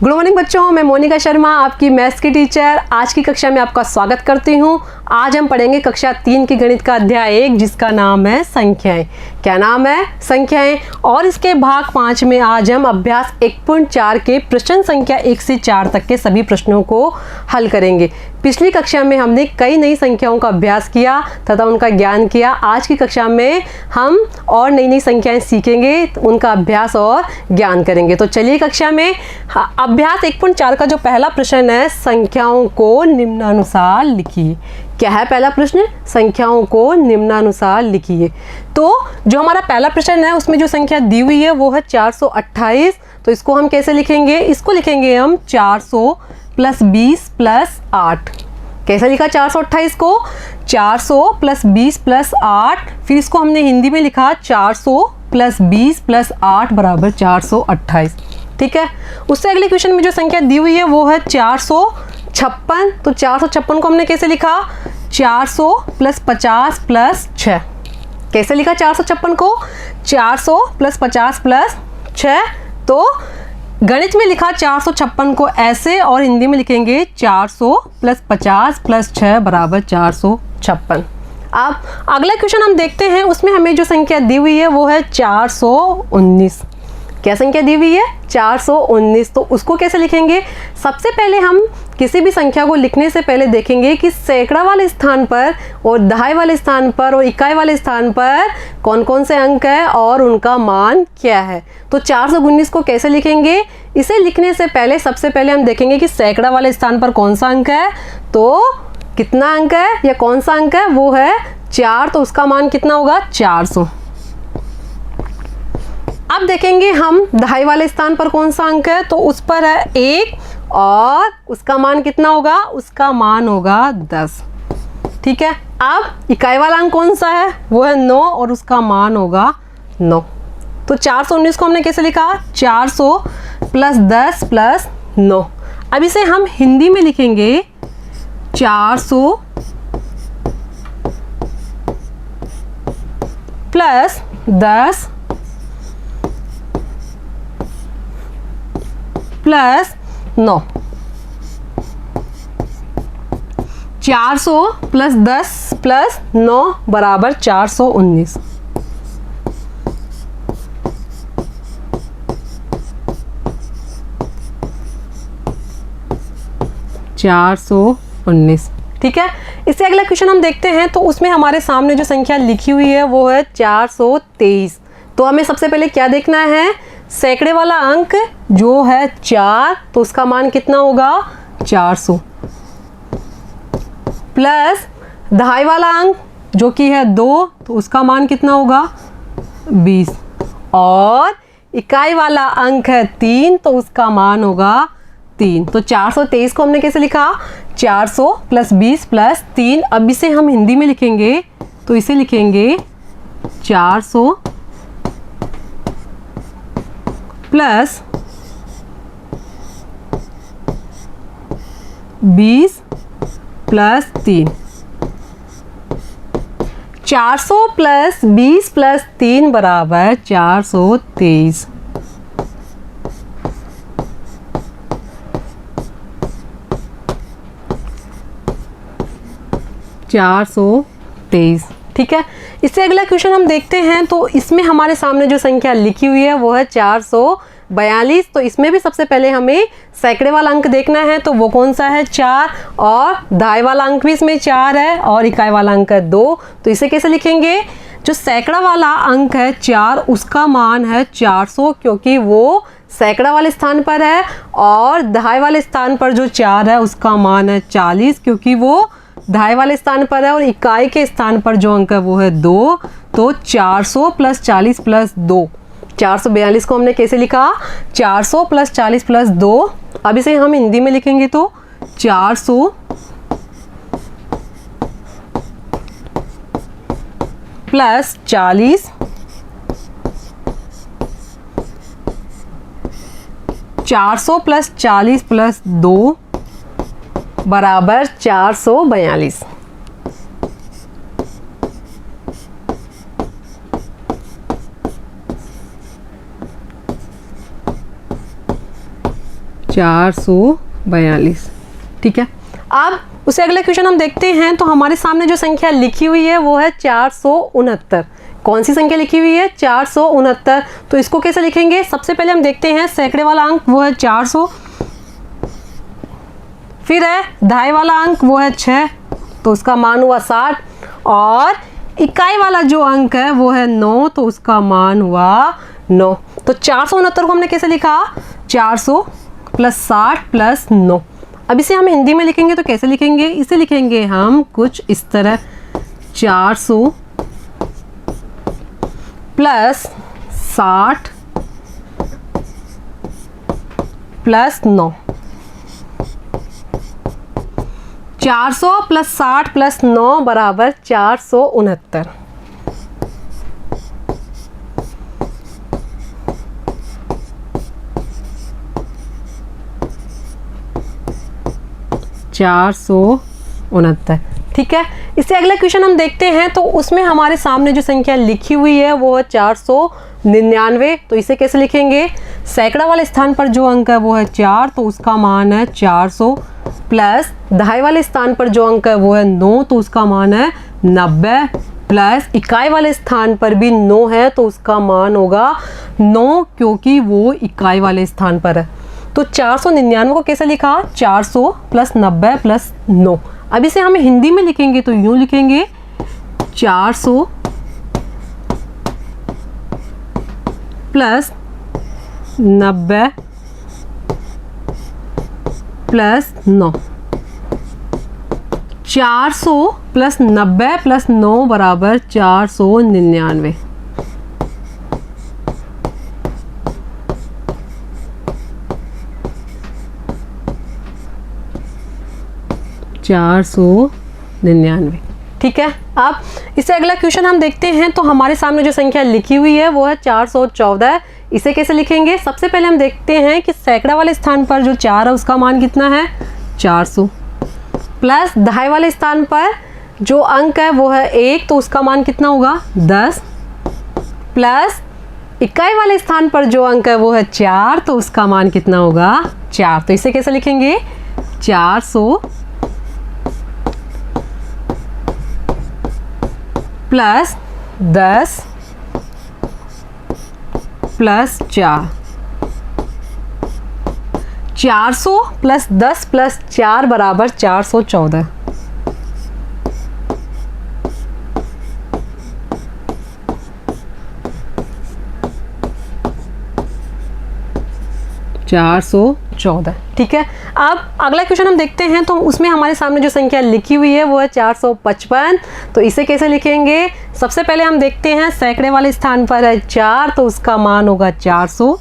Good morning बच्चों, मैं मोनिका शर्मा आपकी मैथ्स की टीचर आज की कक्षा में आपका स्वागत करती हूँ। आज हम पढ़ेंगे कक्षा 3 की गणित का अध्याय 1 जिसका नाम है संख्याएं। क्या नाम है? संख्याएं। और इसके भाग 5 में आज हम अभ्यास 1.4 के प्रश्न संख्या 1 से 4 तक के सभी प्रश्नों को हल करेंगे। पिछली कक्षा में हमने कई नई संख्याओं का अभ्यास किया तथा उनका ज्ञान किया। आज की कक्षा में हम और नई नई संख्याएं सीखेंगे, उनका अभ्यास और ज्ञान करेंगे। तो चलिए कक्षा में अभ्यास 1.4 का जो पहला प्रश्न है, संख्याओं को निम्नानुसार लिखिए। क्या है पहला प्रश्न? संख्याओं को निम्नानुसार लिखिए। तो जो हमारा पहला प्रश्न है उसमें जो संख्या दी हुई है वो है 428। तो इसको हम कैसे लिखेंगे? इसको लिखेंगे हम 400 प्लस 20 प्लस 8। कैसे लिखा 428 को? 400 प्लस 20 प्लस 8। फिर इसको हमने हिंदी में लिखा 400 प्लस 20 प्लस 8 बराबर 428। ठीक है। उससे अगले क्वेश्चन में जो संख्या दी हुई है वो है 456। तो 456 को हमने कैसे लिखा? 400 प्लस 50 प्लस 6। कैसे लिखा 456 को? 400 प्लस 50 प्लस 6। तो गणित में लिखा 456 को ऐसे और हिंदी में लिखेंगे 400 प्लस 50 प्लस 6 बराबर 456। अब अगला क्वेश्चन हम देखते हैं, उसमें हमें जो संख्या दी हुई है वो है 419। क्या संख्या दी हुई है? 419। तो उसको कैसे लिखेंगे? सबसे पहले हम किसी भी संख्या को लिखने से पहले देखेंगे कि सैकड़ा वाले स्थान पर और दहाई वाले स्थान पर और इकाई वाले स्थान पर कौन कौन से अंक है और उनका मान क्या है। तो 419 को कैसे लिखेंगे? इसे लिखने से पहले सबसे पहले हम देखेंगे कि सैकड़ा वाले स्थान पर कौन सा अंक है। तो कितना अंक है या कौन सा अंक है? वो है 4। तो उसका मान कितना होगा? 400। अब देखेंगे हम दहाई वाले स्थान पर कौन सा अंक है। तो उस पर है 1 और उसका मान कितना होगा? उसका मान होगा 10। ठीक है। अब इकाई वाला अंक कौन सा है? वो है 9 और उसका मान होगा 9। तो 419 को हमने कैसे लिखा? 400 प्लस 10 प्लस 9। अब इसे हम हिंदी में लिखेंगे 400 प्लस 10 प्लस 9। 400 प्लस 10 प्लस 9 बराबर 419। ठीक है। इससे अगला क्वेश्चन हम देखते हैं। तो उसमें हमारे सामने जो संख्या लिखी हुई है वो है 423। तो हमें सबसे पहले क्या देखना है? सैकड़े वाला अंक जो है 4, तो उसका मान कितना होगा? 400 प्लस दहाई वाला अंक जो कि है 2, तो उसका मान कितना होगा? 20 और इकाई वाला अंक है 3, तो उसका मान होगा 3। तो 423 को हमने कैसे लिखा? 400 प्लस 20 प्लस 3। अब इसे हम हिंदी में लिखेंगे तो इसे लिखेंगे 400 प्लस 20 प्लस 3। 400 प्लस 20 प्लस 3 बराबर 423। ठीक है। इससे अगला क्वेश्चन हम देखते हैं। तो इसमें हमारे सामने जो संख्या लिखी हुई है वो है 442। तो इसमें भी सबसे पहले हमें सैकड़े वाला अंक देखना है। तो वो कौन सा है? 4। और दहाई वाला अंक भी इसमें 4 है और इकाई वाला अंक है 2। तो इसे कैसे लिखेंगे? जो सैकड़ा वाला अंक है 4, उसका मान है 400 क्योंकि वो सैकड़ा वाले स्थान पर है। और दहाई वाले स्थान पर जो 4 है उसका मान है 40 क्योंकि वो दहाई वाले स्थान पर है। और इकाई के स्थान पर जो अंक है वो है 2। तो 400 प्लस 40 प्लस 2, 442 को हमने कैसे लिखा? 400 प्लस 40 प्लस 2। अब इसे हम हिंदी में लिखेंगे तो 400 प्लस 40 400 प्लस 40 प्लस 2 बराबर 442। 442 442। ठीक है, अब उसे अगला क्वेश्चन हम देखते हैं। तो हमारे सामने जो संख्या लिखी हुई है वो है 469। कौन सी संख्या लिखी हुई है? 469। तो इसको कैसे लिखेंगे? सबसे पहले हम देखते हैं सैकड़े वाला अंक वो है 400, फिर है दहाई वाला अंक वो है 6, तो उसका मान हुआ 60, और इकाई वाला जो अंक है वो है 9, तो उसका मान हुआ 9। तो 469 को हमने कैसे लिखा? 400 + 60 + 9। अब इसे हम हिंदी में लिखेंगे तो कैसे लिखेंगे? इसे लिखेंगे हम कुछ इस तरह, 400 + 60 + 9। 400 + 60 + 9 बराबर 469। ठीक है, इससे अगला क्वेश्चन हम देखते हैं। तो उसमें हमारे सामने जो संख्या लिखी हुई है वो है 499। तो इसे कैसे लिखेंगे? सैकड़ा वाले स्थान पर जो अंक है वो है 4, तो उसका मान है 400, प्लस दहाई वाले स्थान पर जो अंक है वो है 9, तो उसका मान है 90, प्लस इकाई वाले स्थान पर भी 9 है, तो उसका मान होगा 9, क्योंकि वो इकाई वाले स्थान पर है। तो 499 को कैसे लिखा? 400 + 90 + 9। अब इसे हम हिंदी में लिखेंगे तो यूं लिखेंगे, 400 + 90 + 9। 400 + 90 + 9 बराबर 499। ठीक है, अब इससे अगला क्वेश्चन हम देखते हैं। तो हमारे सामने जो संख्या लिखी हुई है वो है 414। इसे कैसे लिखेंगे? सबसे पहले हम देखते हैं कि सैकड़ा वाले स्थान पर जो 4 है उसका मान कितना है? 400, प्लस दहाई वाले स्थान पर जो अंक है वो है 1, तो उसका मान कितना होगा? 10, प्लस इकाई वाले स्थान पर जो अंक है वो है 4, तो उसका मान कितना होगा? 4। तो इसे कैसे लिखेंगे? 400 + 10 + 4। 400 + 10 + 4 बराबर 414। ठीक है, अब अगला क्वेश्चन हम देखते हैं। तो उसमें हमारे सामने जो संख्या लिखी हुई है वो है 455। तो इसे कैसे लिखेंगे? सबसे पहले हम देखते हैं सैकड़े वाले स्थान पर है 4, तो उसका मान होगा 400।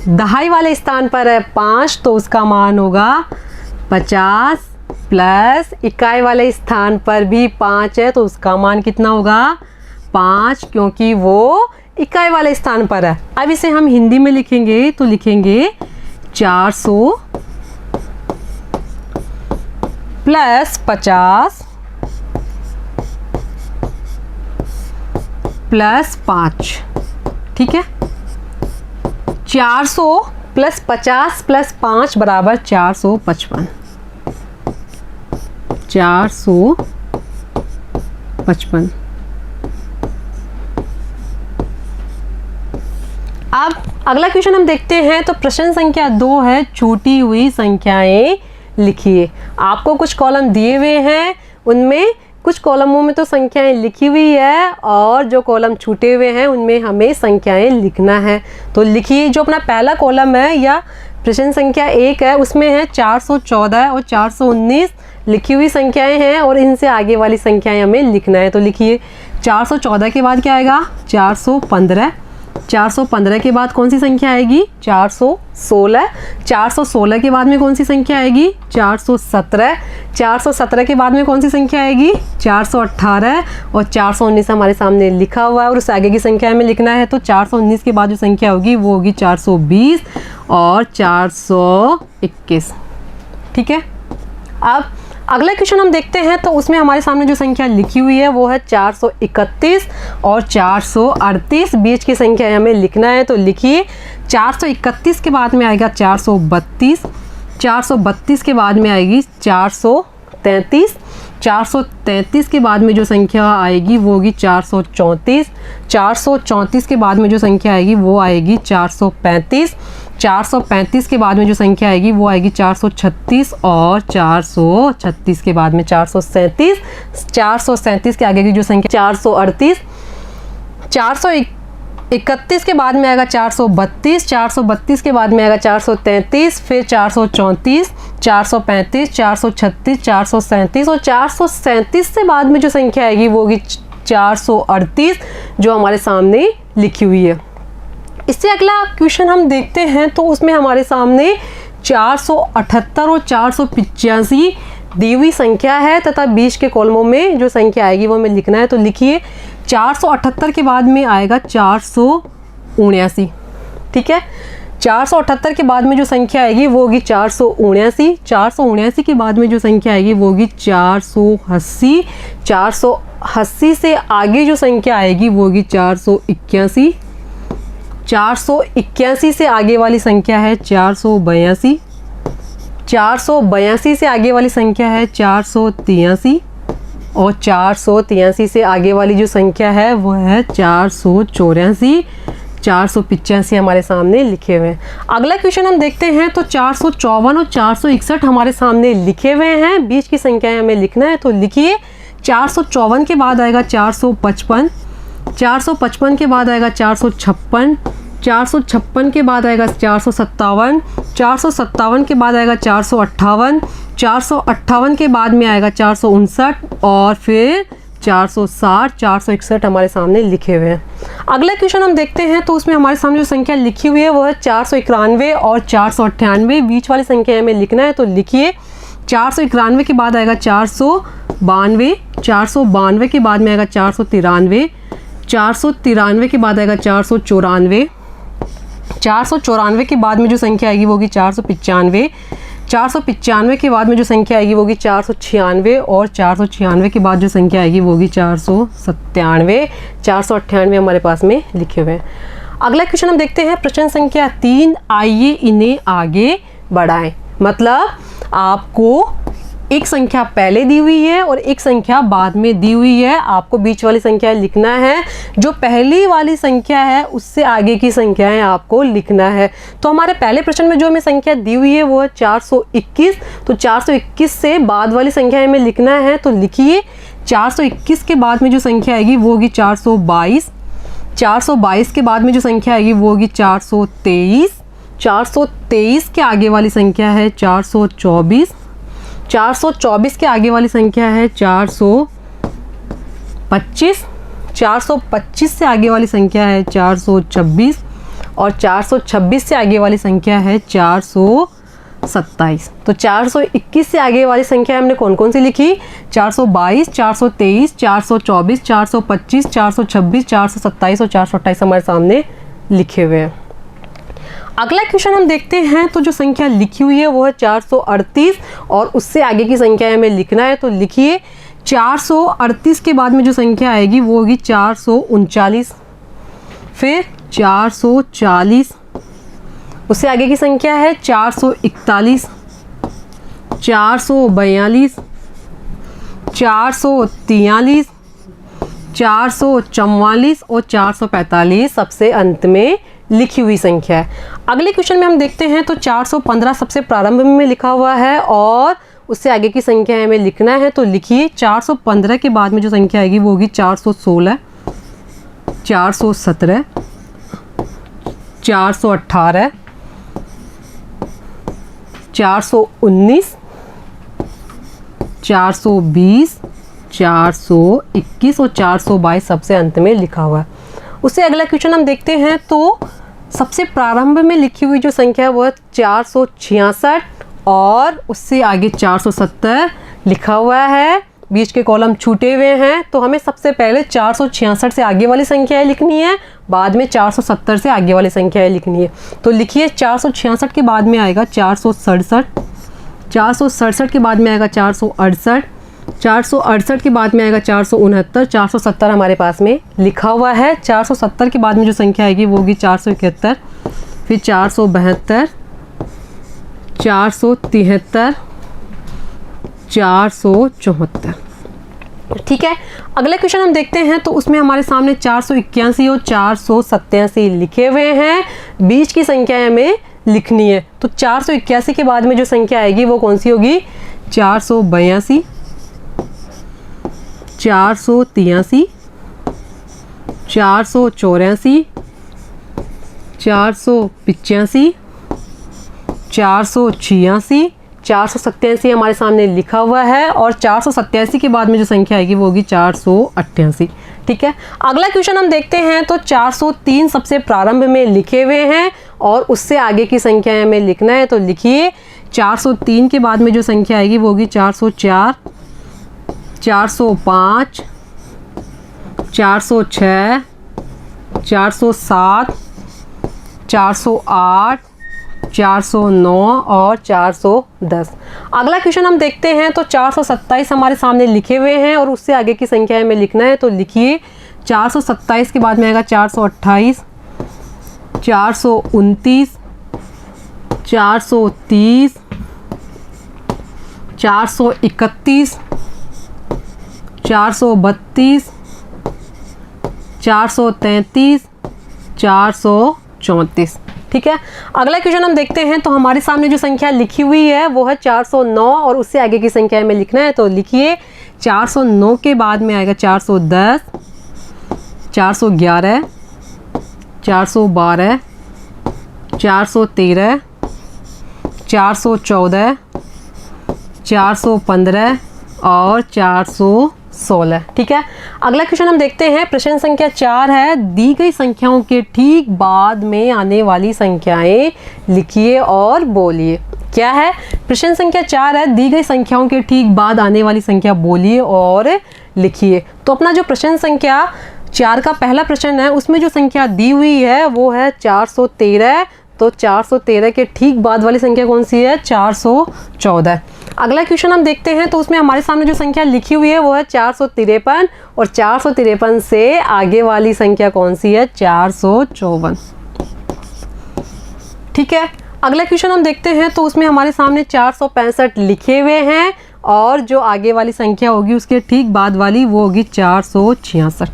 दहाई वाले स्थान पर है 5, तो उसका मान होगा 50, प्लस इकाई वाले स्थान पर भी 5 है, तो उसका मान कितना होगा? 5, क्योंकि वो इकाई वाले स्थान पर है। अब इसे हम हिंदी में लिखेंगे तो लिखेंगे 400 + 50 + 5। ठीक है, 400 + 50 + 5 बराबर 455। 455। अब अगला क्वेश्चन हम देखते हैं। तो प्रश्न संख्या 2 है, छूटी हुई संख्याएं लिखिए। आपको कुछ कॉलम दिए हुए हैं, उनमें कुछ कॉलमों में तो संख्याएं लिखी हुई है और जो कॉलम छूटे हुए हैं उनमें हमें संख्याएं लिखना है। तो लिखिए, जो अपना पहला कॉलम है या प्रश्न संख्या 1 है उसमें है 414 और 419 लिखी हुई संख्याएं हैं और इनसे आगे वाली संख्याएं हमें लिखना है। तो लिखिए, 414 के बाद क्या आएगा? 415। 415 के बाद कौन सी संख्या आएगी? 416। 416 के बाद में कौन सी संख्या आएगी? 417। 417 के बाद में कौन सी संख्या आएगी? 418। और 419 हमारे सामने लिखा हुआ है और उस आगे की संख्या हमें लिखना है। तो 419 के बाद जो संख्या होगी वो होगी 420 और 421। ठीक है, अब अगला क्वेश्चन हम देखते हैं तो उसमें हमारे सामने जो संख्या लिखी हुई है वो है 431 और 438, बीच की संख्या हमें लिखना है। तो लिखिए 431 के बाद में आएगा 432, 432 के बाद में आएगी 433, 433 के बाद में जो संख्या आएगी वो होगी 434, 434 के बाद में जो संख्या आएगी वो आएगी 435, 435 के बाद में जो संख्या आएगी वो आएगी 436 और 436 के बाद में 437, 437 के आगे की जो संख्या 438, 431 के बाद में आएगा 432, 432 के बाद में आएगा 433, फिर 434, 435, 436, 437 और 437 से बाद में जो संख्या आएगी वो होगी 438 जो हमारे सामने लिखी हुई है। इससे अगला क्वेश्चन हम देखते हैं तो उसमें हमारे सामने 478 और 485 दी हुई संख्या है तथा बीच के कॉलमों में जो संख्या आएगी वो हमें लिखना है। तो लिखिए 478 के बाद में आएगा 479, ठीक है। 478 के बाद में जो संख्या आएगी वो होगी 479, 479 के बाद में जो संख्या आएगी वो होगी 480, 480 से आगे जो संख्या आएगी वो होगी 481, 481 से आगे वाली संख्या है 482, 482 से आगे वाली संख्या है 483 और 483 से आगे वाली जो संख्या है वो है 484, 485 हमारे सामने लिखे हुए हैं। अगला क्वेश्चन हम देखते हैं तो 454 और 461 हमारे सामने लिखे हुए हैं, बीच की संख्याएं हमें लिखना है। तो लिखिए 454 के बाद आएगा 455, 455 के बाद आएगा 456, 456 के बाद आएगा 457, 457 के बाद आएगा 458, 458 के बाद में आएगा 459 और फिर 460, 461 हमारे सामने लिखे हुए हैं। अगला क्वेश्चन हम देखते हैं तो उसमें हमारे सामने जो संख्या लिखी हुई है वो है 491 और 498, बीच वाली संख्या हमें लिखना है। तो लिखिए 491 के बाद आएगा 492, 492 के बाद में आएगा 493, 493 के बाद आएगा 494, 494 के बाद में जो संख्या आएगी वो होगी 495, 495 के बाद में जो संख्या आएगी वो होगी 496 और 496 के बाद जो संख्या आएगी वो होगी 497, 498 हमारे पास में लिखे हुए हैं। अगला क्वेश्चन हम देखते हैं प्रश्न संख्या 3, आइए इन्हें आगे बढ़ाएं। मतलब आपको एक संख्या पहले दी हुई है और एक संख्या बाद में दी हुई है, आपको बीच वाली संख्या लिखना है, जो पहली वाली संख्या है उससे आगे की संख्याएं आपको लिखना है। तो हमारे पहले प्रश्न में जो हमें संख्या दी हुई है वो है 421, तो 421 से बाद वाली संख्या हमें लिखना है। तो लिखिए 421 के बाद में जो संख्या आएगी वो होगी 422, 422 के बाद में जो संख्या आएगी वो होगी 423, 423 के आगे वाली संख्या है 424, 424 के आगे वाली संख्या है 425, 425 से आगे वाली संख्या है 426 और 426 से आगे वाली संख्या है 427। तो 421 से आगे वाली संख्या हमने कौन कौन सी लिखी? 422, 423, 424, 425, 426, 427 और 428 हमारे सामने लिखे हुए हैं। अगला क्वेश्चन हम देखते हैं तो जो संख्या लिखी हुई है वो है 438 और उससे आगे की संख्या हमें लिखना है। तो लिखिए 438 के बाद में जो संख्या आएगी वो होगी 439, फिर 440, उससे आगे की संख्या है 441, 442, 443, 444 और 445 सबसे अंत में लिखी हुई संख्या है। अगले क्वेश्चन में हम देखते हैं तो 415 सबसे प्रारंभ में लिखा हुआ है और उससे आगे की संख्या हमें लिखना है। तो लिखिए 415 के बाद में जो संख्या आएगी वो होगी 416, 417, 418, 419, 420, 421 और 422 सबसे अंत में लिखा हुआ है। उससे अगला क्वेश्चन हम देखते हैं तो सबसे प्रारंभ में लिखी हुई जो संख्या है वो है 466 और उससे आगे 470 लिखा हुआ है, बीच के कॉलम छूटे हुए हैं। तो हमें सबसे पहले 466 से आगे वाली संख्याएं लिखनी है, बाद में 470 से आगे वाली संख्याएं लिखनी है। तो लिखिए 466 के बाद में आएगा 467, 467 के बाद में आएगा 468, 468 के बाद में आएगा 469, 470 हमारे पास में लिखा हुआ है। 470 के बाद में जो संख्या आएगी वो होगी 471, फिर 472, 473, 474। ठीक है, अगला क्वेश्चन हम देखते हैं तो उसमें हमारे सामने 481 और 487 लिखे हुए हैं। बीच की संख्या हमें लिखनी है, तो 481 के बाद में जो संख्या आएगी वो कौन सी होगी? 482, 483, 484, 485, 486, 487 हमारे सामने लिखा हुआ है और 487 के बाद में जो संख्या आएगी वो होगी 488। ठीक है, अगला क्वेश्चन हम देखते हैं तो 403 सबसे प्रारंभ में लिखे हुए हैं और उससे आगे की संख्या हमें लिखना है, तो लिखिए 403 के बाद में जो संख्या आएगी वो होगी 404, 405, 406, 407, 408, 409 और 410। अगला क्वेश्चन हम देखते हैं तो 427 हमारे सामने लिखे हुए हैं और उससे आगे की संख्या हमें लिखना है, तो लिखिए 427 के बाद में आएगा 428, 429, 430, 431, 432, 433, 434। ठीक है, अगला क्वेश्चन हम देखते हैं तो हमारे सामने जो संख्या लिखी हुई है वो है 409 और उससे आगे की संख्या हमें लिखना है, तो लिखिए 409 के बाद में आएगा 410, 411, 412, 413, 414, 415 और 416। ठीक है, अगला क्वेश्चन हम देखते हैं, प्रश्न संख्या 4 है, दी गई संख्याओं के ठीक बाद में आने वाली संख्याएं लिखिए और बोलिए। क्या है? प्रश्न संख्या 4 है, दी गई संख्याओं के ठीक बाद आने वाली संख्या बोलिए और लिखिए। तो अपना जो प्रश्न संख्या 4 का पहला प्रश्न है उसमें जो संख्या दी हुई है वो है 413, तो 413 के ठीक बाद वाली संख्या कौन सी है? 414। अगला क्वेश्चन हम देखते हैं तो उसमें हमारे सामने जो संख्या लिखी हुई है वो है 453 और 453 से आगे वाली संख्या कौन सी है? 454। ठीक है, अगला क्वेश्चन हम देखते हैं तो उसमें हमारे सामने 465 लिखे हुए हैं और जो आगे वाली संख्या होगी उसके ठीक बाद वाली वो होगी 466।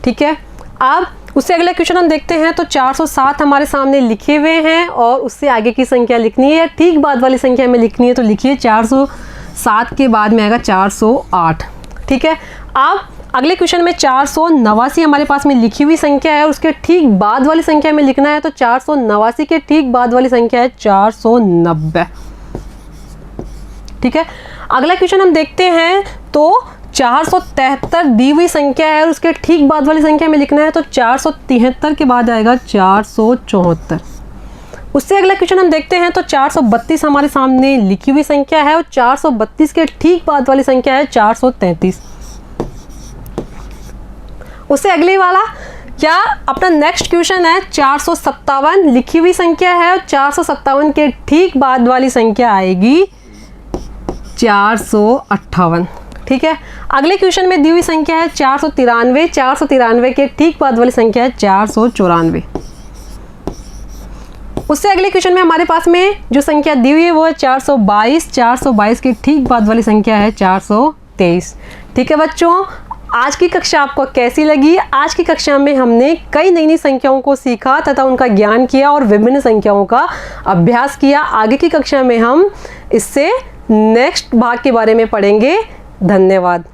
ठीक है, अब उससे अगला क्वेश्चन हम देखते हैं तो 407 हमारे सामने लिखे हुए हैं और उससे आगे की संख्या लिखनी है, ठीक बाद वाली संख्या में लिखनी है, तो लिखिए 407 के बाद में आएगा 408। ठीक है, अब अगले क्वेश्चन में 489 हमारे पास में लिखी हुई संख्या है और उसके ठीक बाद वाली संख्या में लिखना है, तो 489 के ठीक बाद वाली संख्या है 490। ठीक है, अगला क्वेश्चन हम देखते हैं तो 473 दी हुई संख्या है और उसके ठीक बाद वाली संख्या में लिखना है, तो 473 के बाद आएगा 474। उससे अगला क्वेश्चन हम देखते हैं तो 432 हमारे सामने लिखी हुई संख्या है और 432 के ठीक बाद वाली संख्या है 433। उससे अगले वाला क्या अपना नेक्स्ट क्वेश्चन है 457 लिखी हुई संख्या है और 457 के ठीक बाद वाली संख्या आएगी 458। ठीक है, अगले क्वेश्चन में दी हुई संख्या है 493, 493 के ठीक बाद वाली संख्या है 494। उससे अगले क्वेश्चन में हमारे पास में जो संख्या दी हुई है वो है 422, 422 के ठीक बाद वाली संख्या है 423। ठीक है बच्चों, आज की कक्षा आपको कैसी लगी? आज की कक्षा में हमने कई नई नई संख्याओं को सीखा तथा उनका ज्ञान किया और विभिन्न संख्याओं का अभ्यास किया। आगे की कक्षा में हम इससे नेक्स्ट भाग के बारे में पढ़ेंगे। धन्यवाद।